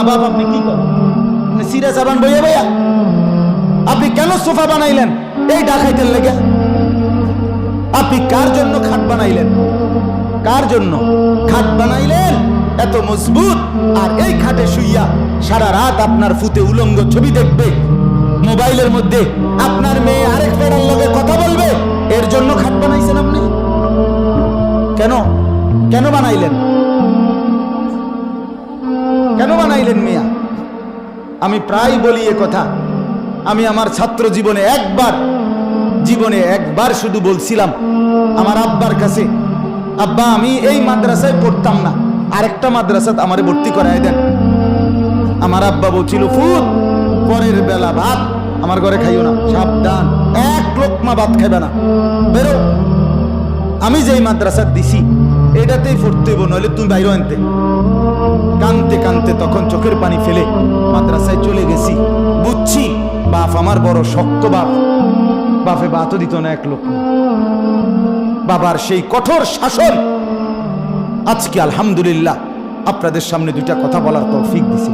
বাপ আপনি কি করেন? আপনি সিরা সাবান বইয়া বইয়া আপনি কেন সোফা বানাইলেন? এই ডাকাইতের লেগে। আপনি কার জন্য খাট বানাইলেন? কার জন্য খাট বানাইলেন? এত মজবুত, আর এই খাটে শুইয়া সারা রাত আপনার ফুতে উলঙ্গ ছবি দেখবে, মোবাইলের মধ্যে আপনার মেয়ে আরেক ফেরার লগে কথা বলবে, এর জন্য খাট বানাইছেন আপনি? কেন কেন বানাইলেন? কেন বানাইলেন মিয়া? আমি প্রায় বলি এ কথা। আমি আমার ছাত্র জীবনে একবার শুধু বলছিলাম আমার আব্বার কাছে, আব্বা আমি এই মাদ্রাসায় পড়তাম না, আরেকটা মাদ্রাসাত আমারে ভর্তি করায় দেন। আমার আব্বা বলছিল, ফুট পরের বেলা ভাত আমার ঘরে খাইও না, সাবধান, এক লোকমা ভাত খাইবে না, বেরো। আমি যেই মাদ্রাসাত দিছি এটাতেই পড়তে হইব, নইলে তুমি বাইরে আনতে। কানতে কানতে তখন চোখের পানি ফেলে মাদ্রাসায় চলে গেছি। বুঝছি বাপ আমার বড় শক্ত বাপ, বাপে ভাতও দিত না এক লোক। বাবার সেই কঠোর শাসন আজকে আলহামদুলিল্লাহ আপনাদের সামনে দুইটা কথা বলার তৌফিক দিছি।